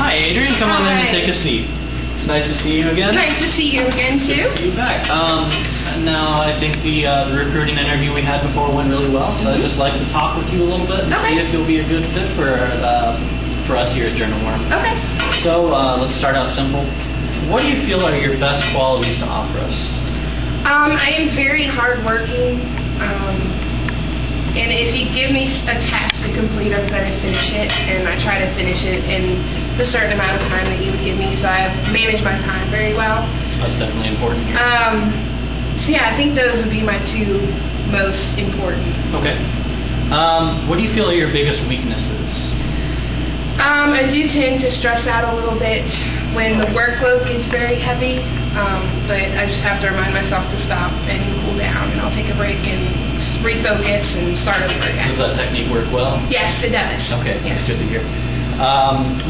Hi, Adrienne. Come on in and take a seat. It's nice to see you again. Nice to see you again, too. Good to see you back. Now, I think the recruiting interview we had before went really well, so I'd just like to talk with you a little bit and see if you'll be a good fit for us here at JournalWorm. Okay. So, let's start out simple. What do you feel are your best qualities to offer us? I am very hardworking, and if you give me a task to complete, I'm going to finish it, and I try to finish it in the certain amount of time that you would give me, so I manage my time very well. That's definitely important here. So yeah, I think those would be my two most important. Okay. What do you feel are your biggest weaknesses? I do tend to stress out a little bit when the workload gets very heavy, but I just have to remind myself to stop and cool down, and I'll take a break and refocus and start over again. Does that technique work well? Yes, it does. Okay, yes. That's good to hear.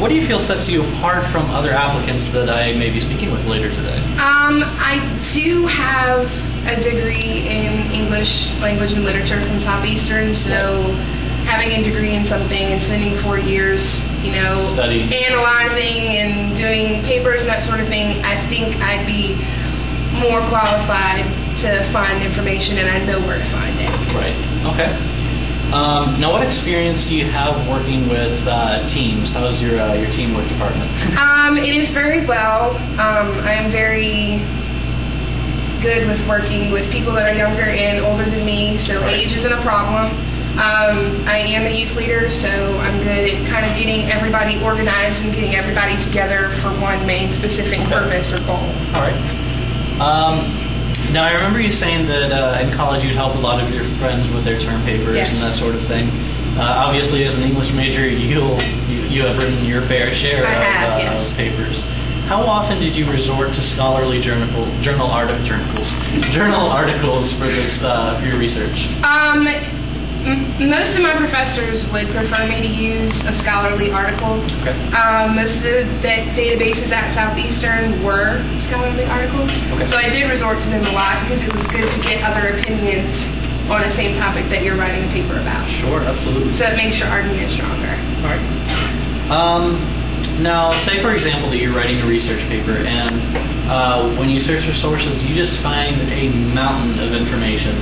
What do you feel sets you apart from other applicants that I may be speaking with later today? I do have a degree in English language and literature from Southeastern, so having a degree in something and spending 4 years, studying, analyzing and doing papers and that sort of thing, I think I'd be more qualified to find information, and I know where to find it. Right. Okay. Now, what experience do you have working with teams? How is your teamwork department? It is very well. I am very good with working with people that are younger and older than me, so age isn't a problem. I am a youth leader, so I'm good at kind of getting everybody organized and getting everybody together for one main specific purpose or goal. All right. Now, I remember you saying that in college you'd help a lot of your friends with their term papers and that sort of thing. Obviously, as an English major, you have written your fair share of papers. How often did you resort to scholarly journal articles for this for your research? Most of my professors would prefer me to use a scholarly article. Okay. Most of the databases at Southeastern were scholarly articles. Okay. So I did resort to them a lot because it was good to get other opinions on the same topic that you're writing a paper about. Sure, absolutely. So it makes your argument stronger. All right. Now, say for example that you're writing a research paper, and when you search for sources, you just find a mountain of information.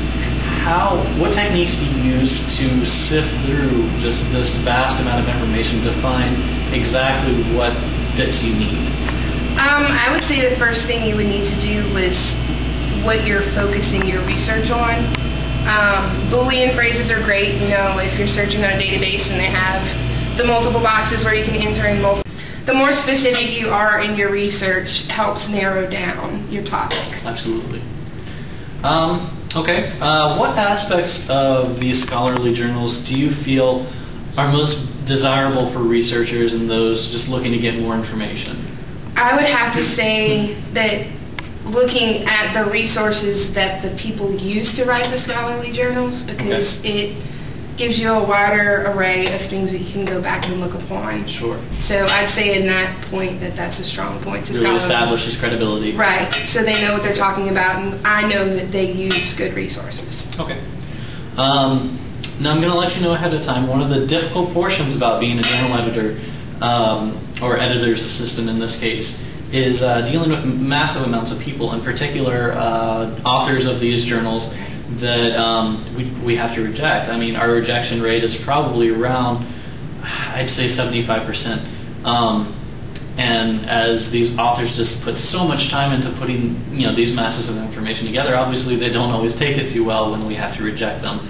What techniques do you use to sift through just this vast amount of information to find exactly what bits you need? I would say the first thing you would need to do is what you're focusing your research on. Boolean phrases are great, if you're searching on a database and they have the multiple boxes where you can enter in multiple. The more specific you are in your research helps narrow down your topic. Absolutely. Okay. What aspects of these scholarly journals do you feel are most desirable for researchers and those just looking to get more information? I would have to say that looking at the resources that the people use to write the scholarly journals, because it gives you a wider array of things that you can go back and look upon. Sure. So I'd say in that point that's a strong point to really establishes credibility. Right. So they know what they're talking about, and I know that they use good resources. Okay. Now I'm going to let you know ahead of time, one of the difficult portions about being a journal editor, or editor's assistant in this case, is dealing with massive amounts of people, in particular authors of these journals that we have to reject. I mean, our rejection rate is probably around, I'd say 75%. And as these authors just put so much time into putting these masses of information together, obviously they don't always take it too well when we have to reject them.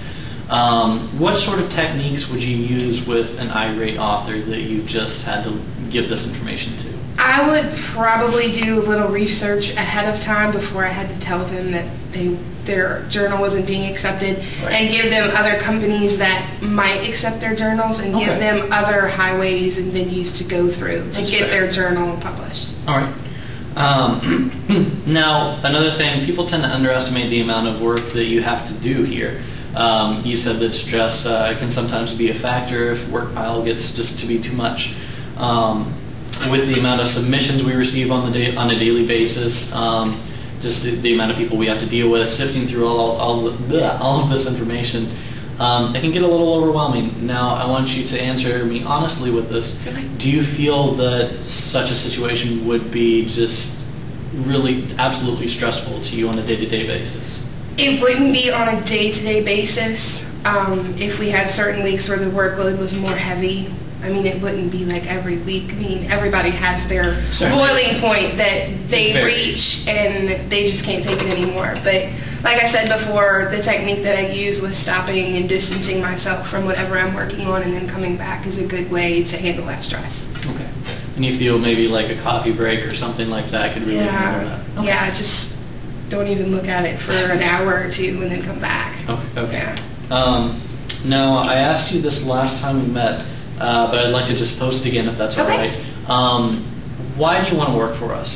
What sort of techniques would you use with an irate author that you've just had to give this information to? I would probably do a little research ahead of time before I had to tell them that their journal wasn't being accepted, and give them other companies that might accept their journals, and give them other highways and venues to go through to get their journal published. All right. Now, another thing, people tend to underestimate the amount of work that you have to do here. You said that stress can sometimes be a factor if work pile gets just to be too much. With the amount of submissions we receive on a daily basis, just the amount of people we have to deal with, sifting through all of this information, It can get a little overwhelming. Now, I want you to answer me honestly with this. Do you feel that such a situation would be just really absolutely stressful to you on a day-to-day basis? It wouldn't be on a day-to-day basis. If we had certain weeks where the workload was more heavy, I mean, it wouldn't be like every week. I mean, everybody has their boiling point that they reach and they just can't take it anymore. But like I said before, the technique that I use with stopping and distancing myself from whatever I'm working on and then coming back is a good way to handle that stress. Okay. And you feel maybe like a coffee break or something like that could really handle that? Okay. Yeah, just don't even look at it for an hour or two and then come back. Okay. Yeah. Now, I asked you this last time we met, but I'd like to just post it again if that's all right. Why do you want to work for us?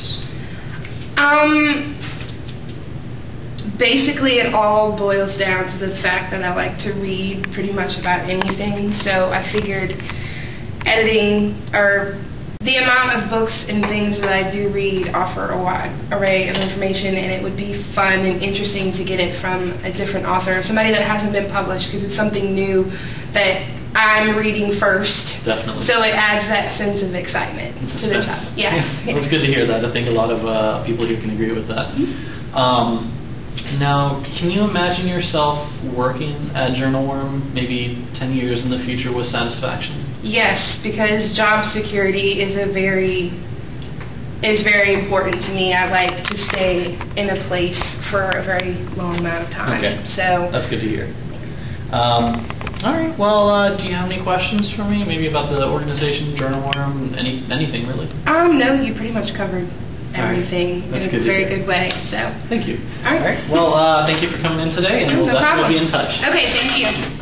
Basically, it all boils down to the fact that I like to read pretty much about anything. So I figured editing, or the amount of books and things that I do read, offer a wide array of information, and it would be fun and interesting to get it from a different author, somebody that hasn't been published, because it's something new that I'm reading first. Definitely. So it adds that sense of excitement to the job. Yeah. Well, it's good to hear that. I think a lot of people here can agree with that. Now, can you imagine yourself working at JournalWorm maybe 10 years in the future with satisfaction? Yes, because job security is very important to me. I like to stay in a place for a very long amount of time. Okay. So that's good to hear. All right. Well, do you have any questions for me? Maybe about the organization, JournalWorm, anything really? No, you pretty much covered everything in a very good way. So thank you. All right. Well, thank you for coming in today, and we'll definitely be in touch. Okay. Thank you.